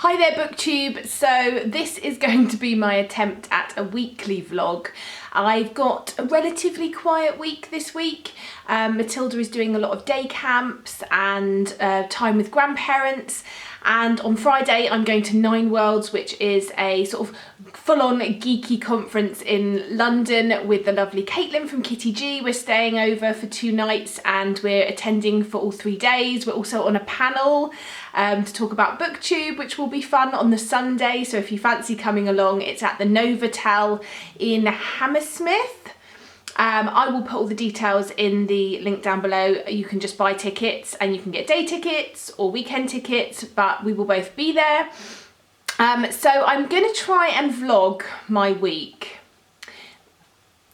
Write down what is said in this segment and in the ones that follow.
Hi there BookTube. So this is going to be my attempt at a weekly vlog. I've got a relatively quiet week this week. Matilda is doing a lot of day camps and time with grandparents, and on Friday I'm going to Nine Worlds, which is a sort of full-on geeky conference in London with the lovely Caitlin from Kitty G. We're staying over for 2 nights and we're attending for all 3 days. We're also on a panel to talk about BookTube, which will be fun on the Sunday. So if you fancy coming along, it's at the Novotel in Hammersmith. I will put all the details in the link down below. You can just buy tickets and you can get day tickets or weekend tickets, but we will both be there. So I'm going to try and vlog my week.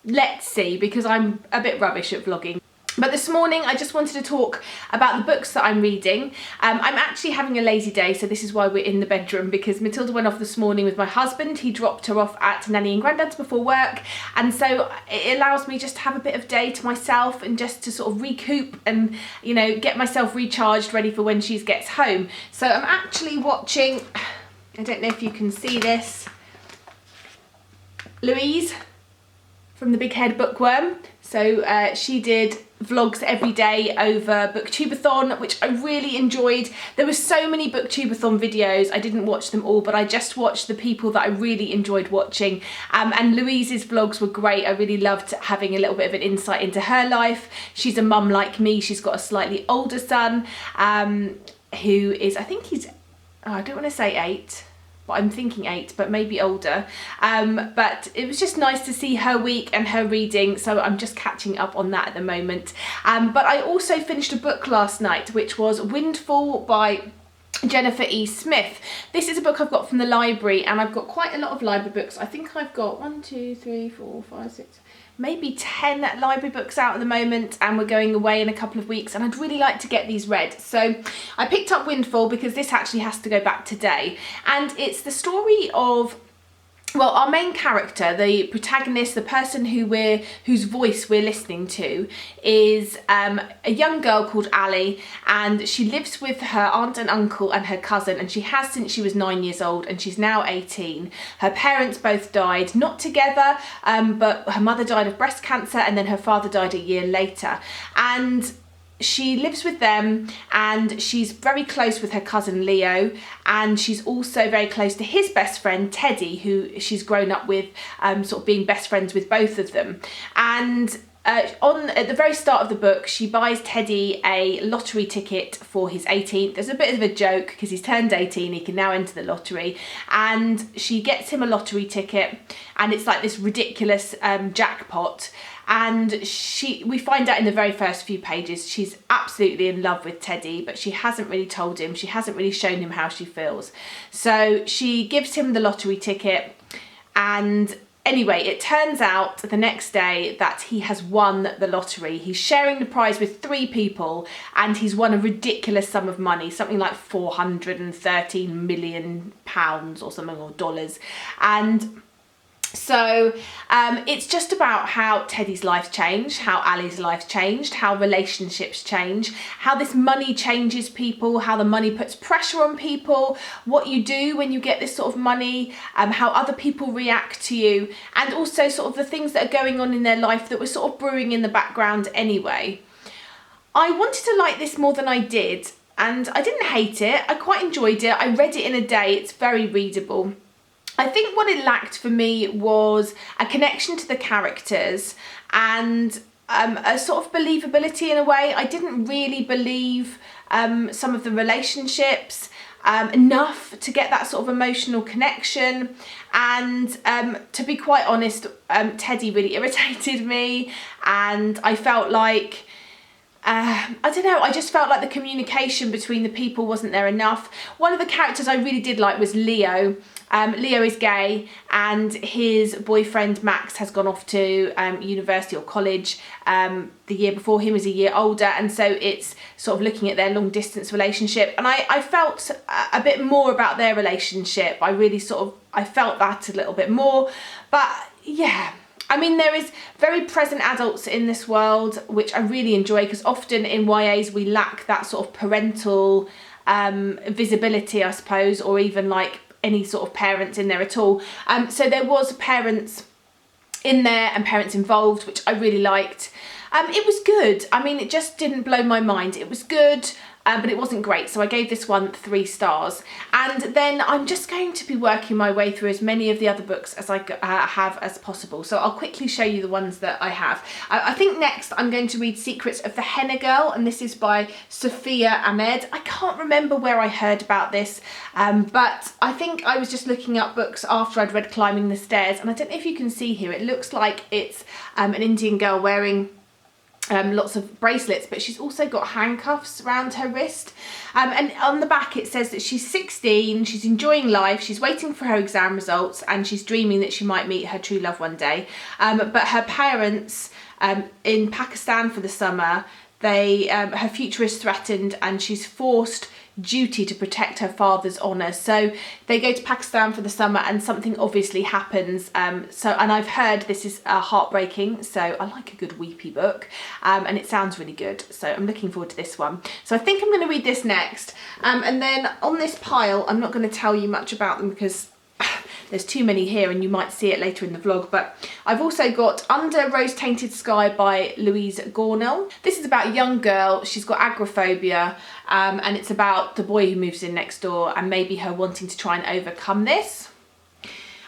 Let's see, because I'm a bit rubbish at vlogging. But this morning I just wanted to talk about the books that I'm reading. I'm actually having a lazy day, so this is why we're in the bedroom, because Matilda went off this morning with my husband. He dropped her off at Nanny and Grandad's before work, and so it allows me just to have a bit of day to myself and just to sort of recoup and, you know, get myself recharged, ready for when she gets home. So I'm actually watching, I don't know if you can see this, Louise from the Big Head Bookworm. So she did vlogs every day over Booktubeathon, which I really enjoyed. There were so many Booktubeathon videos. I didn't watch them all, but I just watched the people that I really enjoyed watching. And Louise's vlogs were great. I really loved having a little bit of an insight into her life. She's a mum like me. She's got a slightly older son who is, I think he's, I don't want to say 8. But I'm thinking 8, but maybe older. But it was just nice to see her week and her reading, so I'm just catching up on that at the moment. But I also finished a book last night, which was Windfall by Jennifer E. Smith. This is a book I've got from the library, and I've got quite a lot of library books. I think I've got 1, 2, 3, 4, 5, 6, maybe 10 library books out at the moment, and we're going away in a couple of weeks, and I'd really like to get these read. So I picked up Windfall because this actually has to go back today, and it's the story of, well, our main character, the protagonist, the person whose voice we're listening to, is a young girl called Ali, and she lives with her aunt and uncle and her cousin, and she has since she was 9 years old, and she's now 18. Her parents both died, not together, but her mother died of breast cancer, and then her father died a year later. And she lives with them, and she's very close with her cousin Leo, and she's also very close to his best friend Teddy, who she's grown up with, sort of being best friends with both of them. And at the very start of the book, she buys Teddy a lottery ticket for his 18th. There's a bit of a joke because he's turned 18, he can now enter the lottery, and she gets him a lottery ticket, and it's like this ridiculous jackpot. And we find out in the very first few pages she's absolutely in love with Teddy, but she hasn't really told him, she hasn't really shown him how she feels. So she gives him the lottery ticket, and anyway, it turns out the next day that he has won the lottery. He's sharing the prize with 3 people, and he's won a ridiculous sum of money, something like £413 million or something, or dollars. And so it's just about how Teddy's life changed, how Ali's life changed, how relationships change, how this money changes people, how the money puts pressure on people, what you do when you get this sort of money, how other people react to you, and also sort of the things that are going on in their life that were sort of brewing in the background anyway. I wanted to like this more than I did, and I didn't hate it. I quite enjoyed it. I read it in a day. It's very readable. I think what it lacked for me was a connection to the characters and a sort of believability in a way. I didn't really believe some of the relationships enough to get that sort of emotional connection, and to be quite honest, Teddy really irritated me, and I felt like I don't know, I just felt like the communication between the people wasn't there enough. One of the characters I really did like was Leo. Leo is gay, and his boyfriend Max has gone off to university or college. The year before him is a year older, and so it's sort of looking at their long distance relationship, and I felt a bit more about their relationship. I felt that a little bit more, but yeah. I mean, there is very present adults in this world, which I really enjoy, because often in YAs we lack that sort of parental visibility, I suppose, or even like any sort of parents in there at all. So there was parents in there and parents involved, which I really liked. It was good. I mean, it just didn't blow my mind. It was good, but it wasn't great. So I gave this one 3 stars. And then I'm just going to be working my way through as many of the other books as I have as possible. So I'll quickly show you the ones that I have. I think next I'm going to read Secrets of the Henna Girl, and this is by Sophia Ahmed. I can't remember where I heard about this, but I think I was just looking up books after I'd read Climbing the Stairs, and I don't know if you can see here, it looks like it's an Indian girl wearing lots of bracelets, but she's also got handcuffs around her wrist, and on the back it says that she's 16, she's enjoying life, she's waiting for her exam results, and she's dreaming that she might meet her true love one day. But her parents in Pakistan for the summer, her future is threatened, and she's forced duty to protect her father's honour. So they go to Pakistan for the summer, and something obviously happens. And I've heard this is heartbreaking, so I like a good weepy book, and it sounds really good. So I'm looking forward to this one. So I think I'm going to read this next. And then on this pile, I'm not going to tell you much about them because there's too many here and you might see it later in the vlog, but I've also got Under Rose Tainted Sky by Louise Gornell. This is about a young girl, she's got agoraphobia, and it's about the boy who moves in next door and maybe her wanting to try and overcome this.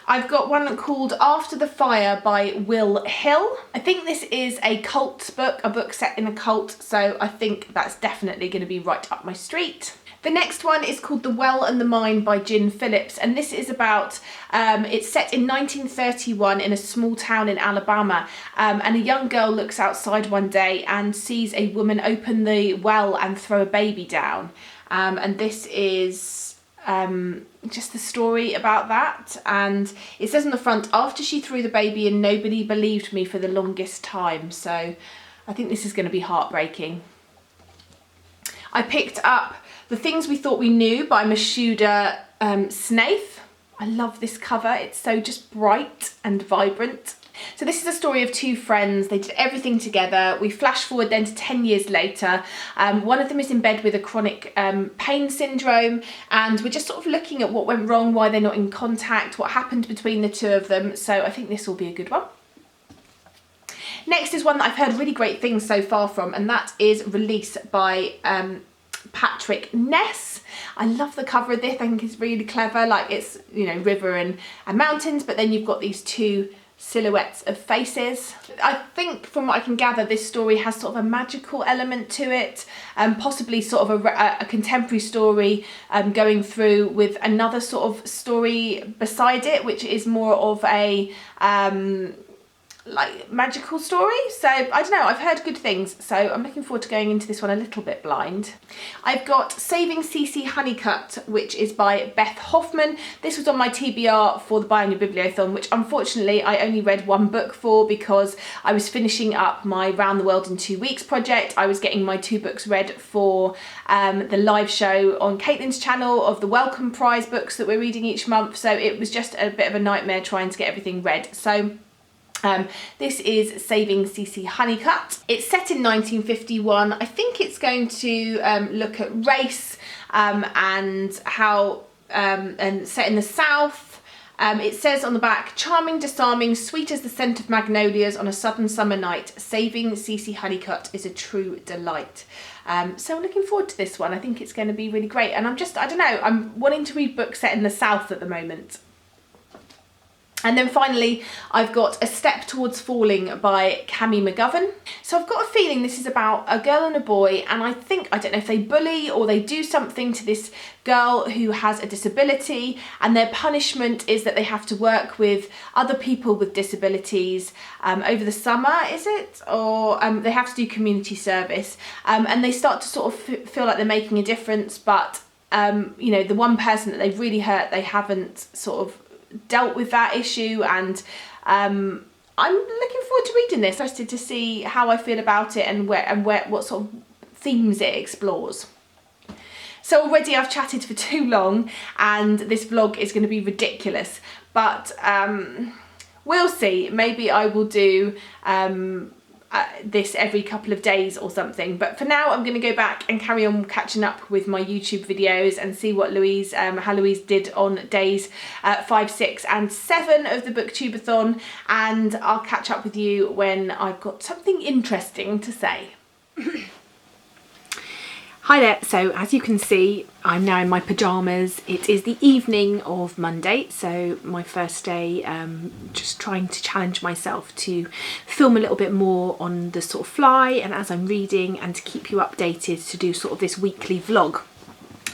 I've got one called After the Fire by Will Hill. I think this is a cult book, a book set in a cult, so I think that's definitely going to be right up my street. The next one is called The Well and the Mine by Gin Phillips, and this is about, it's set in 1931 in a small town in Alabama, and a young girl looks outside one day and sees a woman open the well and throw a baby down, and this is just the story about that. And it says on the front, after she threw the baby in, nobody believed me for the longest time. So I think this is going to be heartbreaking. I picked up The Things We Thought We Knew by Mashuda Snaith. I love this cover, it's so just bright and vibrant. So this is a story of 2 friends. They did everything together. We flash forward then to 10 years later. One of them is in bed with a chronic pain syndrome, and we're just sort of looking at what went wrong, why they're not in contact, what happened between the 2 of them. So I think this will be a good one. Next is one that I've heard really great things so far from, and that is Release by Patrick Ness. I love the cover of this. I think it's really clever. Like, it's, you know, river and mountains, but then you've got these 2 silhouettes of faces. I think from what I can gather, this story has sort of a magical element to it, possibly sort of a contemporary story going through with another sort of story beside it, which is more of a like magical story. So I don't know, I've heard good things, so I'm looking forward to going into this one a little bit blind. I've got Saving CC Honeycutt, which is by Beth Hoffman. This was on my TBR for the Buy on Your Bibliothon, which unfortunately I only read 1 book for because I was finishing up my Round the World in 2 Weeks project. I was getting my 2 books read for the live show on Caitlin's channel of the Welcome Prize books that we're reading each month, so it was just a bit of a nightmare trying to get everything read. So this is Saving CC Honeycutt. It's set in 1951. I think it's going to look at race and how, and set in the South. It says on the back, charming, disarming, sweet as the scent of magnolias on a southern summer night, Saving CC Honeycutt is a true delight. So I'm looking forward to this one. I think it's going to be really great. And I don't know, I'm wanting to read books set in the South at the moment. And then finally, I've got A Step Towards Falling by Cammy McGovern. So I've got a feeling this is about a girl and a boy, and I don't know if they bully or they do something to this girl who has a disability, and their punishment is that they have to work with other people with disabilities over the summer, is it? Or they have to do community service, and they start to sort of feel like they're making a difference, but you know, the one person that they've really hurt, they haven't sort of dealt with that issue, and I'm looking forward to reading this. I'm interested to see how I feel about it and what sort of themes it explores. So already I've chatted for too long and this vlog is going to be ridiculous, but we'll see. Maybe I will do this every couple of days or something. But for now, I'm going to go back and carry on catching up with my YouTube videos and see what Louise, how Louise did on days 5, 6 and 7 of the Booktubeathon, and I'll catch up with you when I've got something interesting to say. Hi there, so as you can see, I'm now in my pyjamas. It is the evening of Monday, so my first day, just trying to challenge myself to film a little bit more on the sort of fly and as I'm reading, and to keep you updated to do sort of this weekly vlog.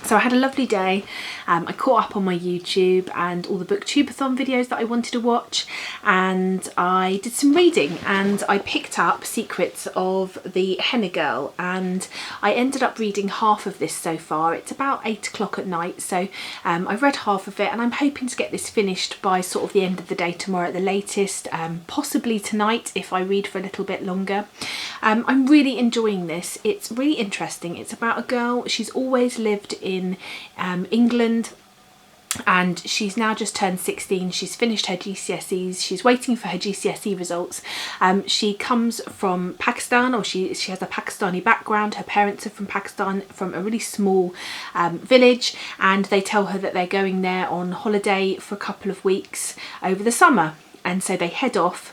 So I had a lovely day. I caught up on my YouTube and all the Booktubeathon videos that I wanted to watch, and I did some reading, and I picked up Secrets of the Henna Girl, and I ended up reading half of this so far. It's about 8 o'clock at night, so I've read half of it, and I'm hoping to get this finished by sort of the end of the day tomorrow at the latest, possibly tonight if I read for a little bit longer. I'm really enjoying this. It's really interesting. It's about a girl. She's always lived in England, and she's now just turned 16. She's finished her GCSEs. She's waiting for her GCSE results. She comes from Pakistan, or she has a Pakistani background. Her parents are from Pakistan, from a really small village, and they tell her that they're going there on holiday for a couple of weeks over the summer, and so they head off.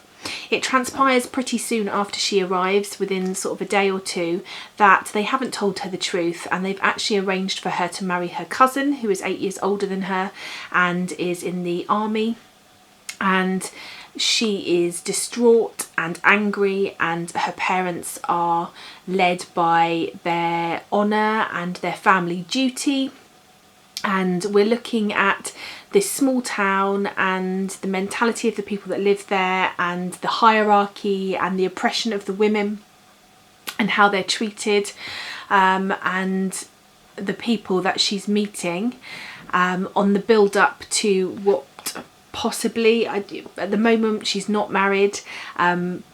It transpires pretty soon after she arrives, within sort of a day or two, that they haven't told her the truth, and they've actually arranged for her to marry her cousin, who is 8 years older than her and is in the army. And she is distraught and angry, and her parents are led by their honour and their family duty. And we're looking at this small town and the mentality of the people that live there, and the hierarchy and the oppression of the women and how they're treated, and the people that she's meeting on the build up to what possibly, at the moment she's not married,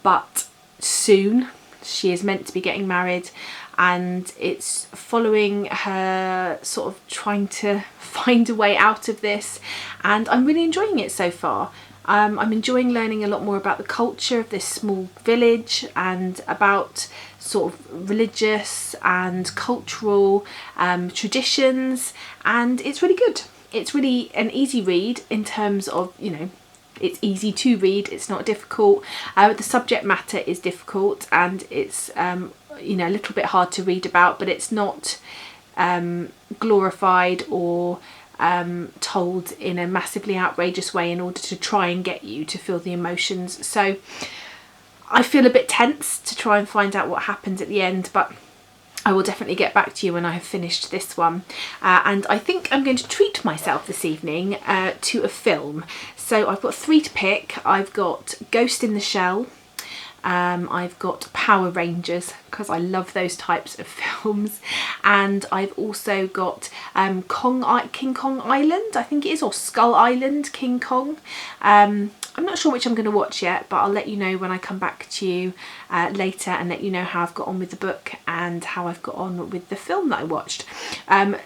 but soon she is meant to be getting married. And it's following her sort of trying to find a way out of this, and I'm really enjoying it so far. I'm enjoying learning a lot more about the culture of this small village, and about sort of religious and cultural traditions, and it's really good. It's really an easy read in terms of, you know, it's easy to read, it's not difficult. The subject matter is difficult, and it's you know, a little bit hard to read about, but it's not glorified or told in a massively outrageous way in order to try and get you to feel the emotions. So I feel a bit tense to try and find out what happens at the end, but I will definitely get back to you when I have finished this one. And I think I'm going to treat myself this evening to a film. So I've got 3 to pick. I've got Ghost in the Shell, I've got Power Rangers, because I love those types of films, and I've also got King Kong Island, I think it is, or Skull Island, King Kong. I'm not sure which I'm going to watch yet, but I'll let you know when I come back to you later, and let you know how I've got on with the book and how I've got on with the film that I watched.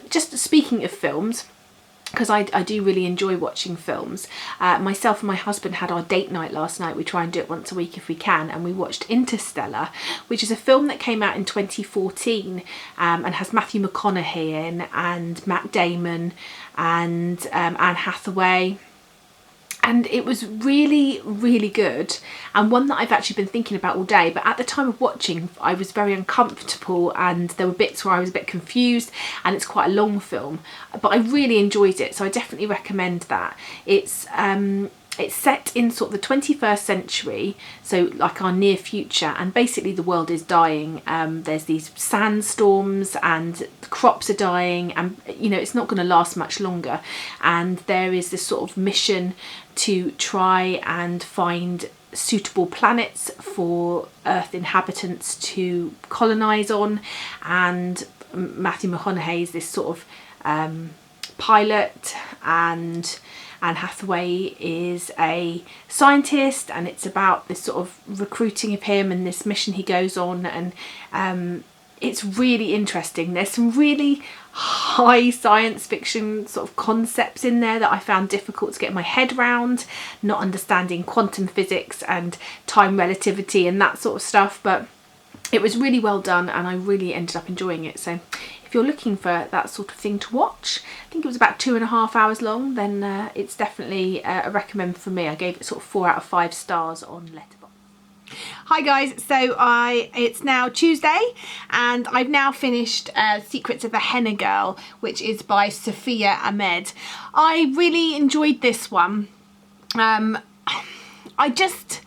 Just speaking of films, because I do really enjoy watching films. Myself and my husband had our date night last night. We try and do it once a week if we can, and we watched Interstellar, which is a film that came out in 2014 and has Matthew McConaughey in, and Matt Damon, and Anne Hathaway. And it was really, really good, and one that I've actually been thinking about all day. But at the time of watching, I was very uncomfortable, and there were bits where I was a bit confused, and it's quite a long film, but I really enjoyed it, so I definitely recommend that. It's set in sort of the 21st century, so like our near future, and basically the world is dying. There's these sandstorms, and the crops are dying, and you know, it's not going to last much longer, and there is this sort of mission to try and find suitable planets for Earth inhabitants to colonise on, and Matthew McConaughey is this sort of pilot, and Anne Hathaway is a scientist, and it's about this sort of recruiting of him and this mission he goes on, and It's really interesting. There's some really high science fiction sort of concepts in there that I found difficult to get my head around, not understanding quantum physics and time relativity and that sort of stuff, but it was really well done and I really ended up enjoying it. So if you're looking for that sort of thing to watch, I think it was about 2.5 hours long, then it's definitely a recommend for me. I gave it sort of 4 out of 5 stars on Letterboxd. Hi guys, so it's now Tuesday and I've now finished Secrets of the Henna Girl, which is by Sophia Ahmed. I really enjoyed this one. I just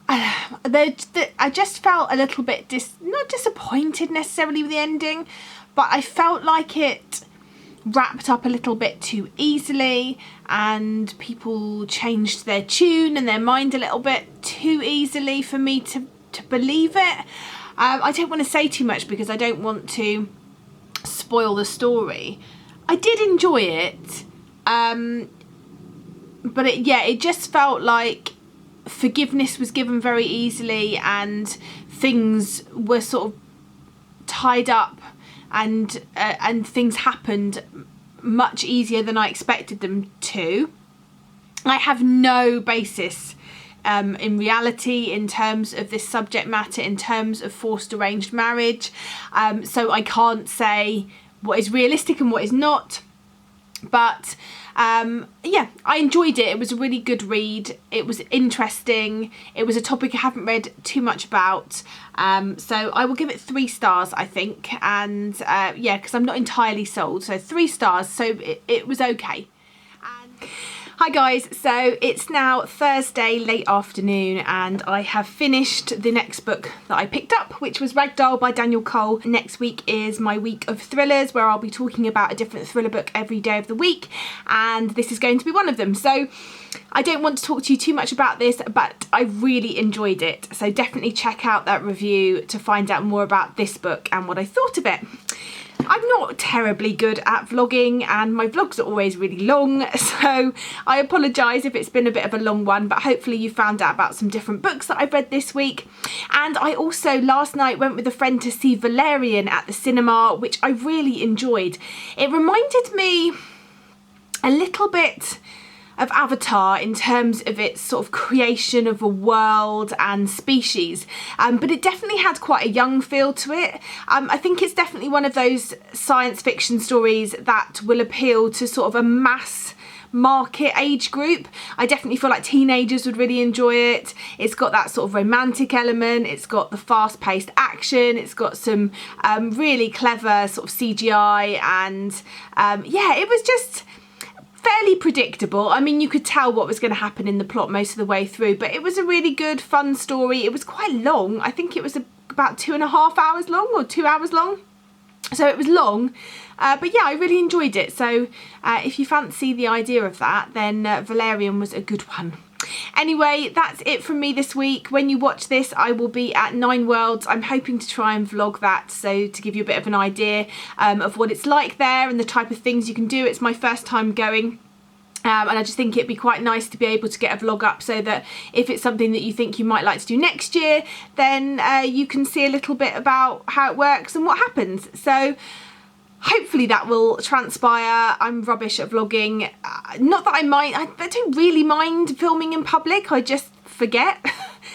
felt a little bit not disappointed necessarily with the ending, but I felt like it wrapped up a little bit too easily and people changed their tune and their mind a little bit too easily for me to believe it. I don't want to say too much because I don't want to spoil the story. I did enjoy it, but it just felt like forgiveness was given very easily and things were sort of tied up and things happened much easier than I expected them to. I have no basis in reality in terms of this subject matter, in terms of forced arranged marriage, so I can't say what is realistic and what is not, but yeah, I enjoyed it. It was a really good read. It was interesting. It was a topic I haven't read too much about, so I will give it 3 stars, I think, and yeah, because I'm not entirely sold, so 3 stars, so it was okay. Hi guys, so it's now Thursday late afternoon and I have finished the next book that I picked up, which was Ragdoll by Daniel Cole. Next week is my week of thrillers where I'll be talking about a different thriller book every day of the week, and this is going to be one of them. So I don't want to talk to you too much about this, but I really enjoyed it. So definitely check out that review to find out more about this book and what I thought of it. I'm not terribly good at vlogging and my vlogs are always really long, so I apologise if it's been a bit of a long one, but hopefully you found out about some different books that I've read this week. And I also last night went with a friend to see Valerian at the cinema, which I really enjoyed. It reminded me a little bit of Avatar in terms of its sort of creation of a world and species, but it definitely had quite a young feel to it. I think it's definitely one of those science fiction stories that will appeal to sort of a mass market age group. I definitely feel like teenagers would really enjoy it. It's got that sort of romantic element, it's got the fast-paced action, it's got some really clever sort of CGI, and yeah, it was just fairly predictable. I mean, you could tell what was going to happen in the plot most of the way through, but it was a really good, fun story. It was quite long. I think it was about 2.5 hours long or 2 hours long. So it was long, but yeah, I really enjoyed it. So if you fancy the idea of that, then Valerian was a good one. Anyway, that's it from me this week. When you watch this, I will be at 9 Worlds. I'm hoping to try and vlog that, so to give you a bit of an idea of what it's like there and the type of things you can do. It's my first time going. And I just think it'd be quite nice to be able to get a vlog up so that if it's something that you think you might like to do next year, then you can see a little bit about how it works and what happens. So hopefully that will transpire. I'm rubbish at vlogging. Not that I mind, I don't really mind filming in public, I just forget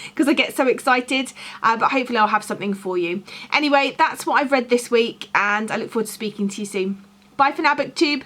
because I get so excited, but hopefully I'll have something for you. Anyway, that's what I've read this week and I look forward to speaking to you soon. Bye for now, BookTube.